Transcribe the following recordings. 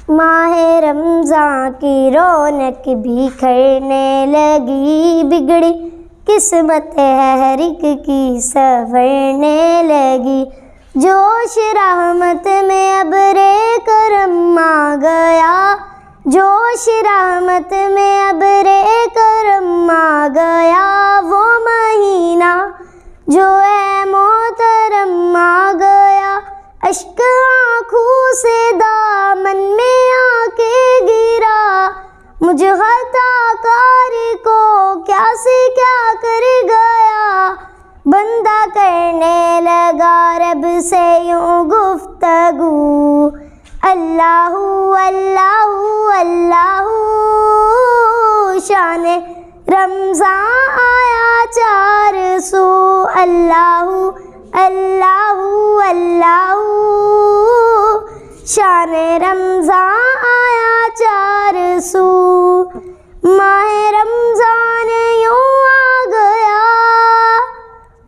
माहे रमज़ान की रौनक भी खरने लगी, बिगड़ी किस्मत है हर एक की संवरने लगी। जोश रहमत में अब रे करम आ गया, जोश रहमत में अब रे करम आ गया। वो महीना जो है मोहतरम आ गया, अश्क आँखों से दामन में आके गिरा। मुझ खताकार को क्या से क्या कर गया, बंदा करने लगा रब से यूं गुफ्तगू। अल्लाहू अल्लाहू अल्लाहू, शान रमज़ान आया 400। अल्लाहू अल्लाहू अल्लाहू, शान रमज़ान आया 400। माहे रमज़ान यूं आ गया,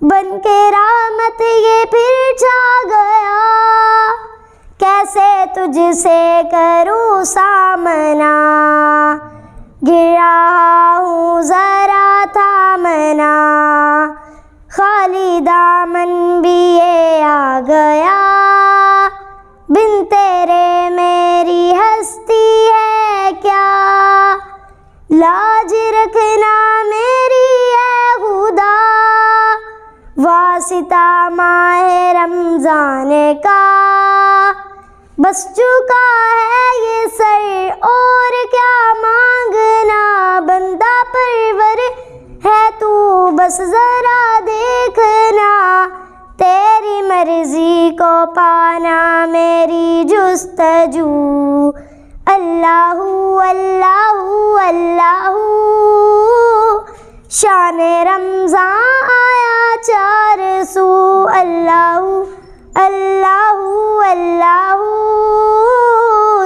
बन के रहमत ये फिर छा गया। कैसे तुझसे करूँ सामना, गिरा हूँ ज़रा थामना। खाली दामन भी ये आ गया, बिन तेरे मेरी हस्ती है क्या। लाज रखना मेरी है खुदा, वासिता माहे रमज़ान का। बस चुका है ये सर और क्या मांगना, बंदा परवर है तू बस जरा देखना। तेरी मर्जी को पाना मेरी जुस्तजू। अल्लाहू अल्लाहू अल्लाहू, शान रमज़ान आया 400। अल्लाहू अल्लाहू अल्लाहू,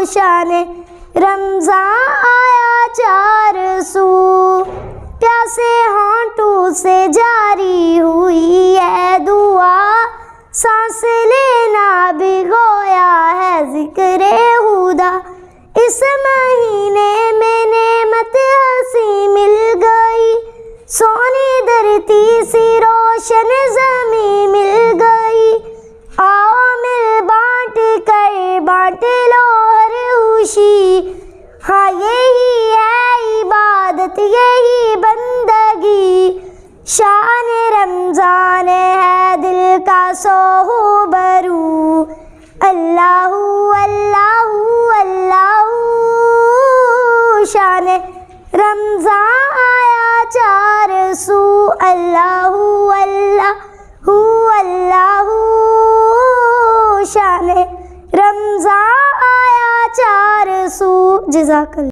शान रमज़ान आया 400। प्यासे होंठों से जारी हुई है दुआ, सांस लेना भिगोया है ज़िक्रे खुदा। इस महीने में नेमत हसी मिल गई, सोनी धरती सी रोशन ज़मीं मिल गई। आओ मिल बाँट लो हर खुशी, हाँ यही है इबादत यही बंदगी। शान रमज़ान है दिल का सोहबरू। अल्लाहू अल्लाहू अल्लाहू, शान रमज़ान आया 400। अल्लाहू अल्लाहू अल्लाहू, शान रमज़ान आया 400। जज़ाकल्लाह।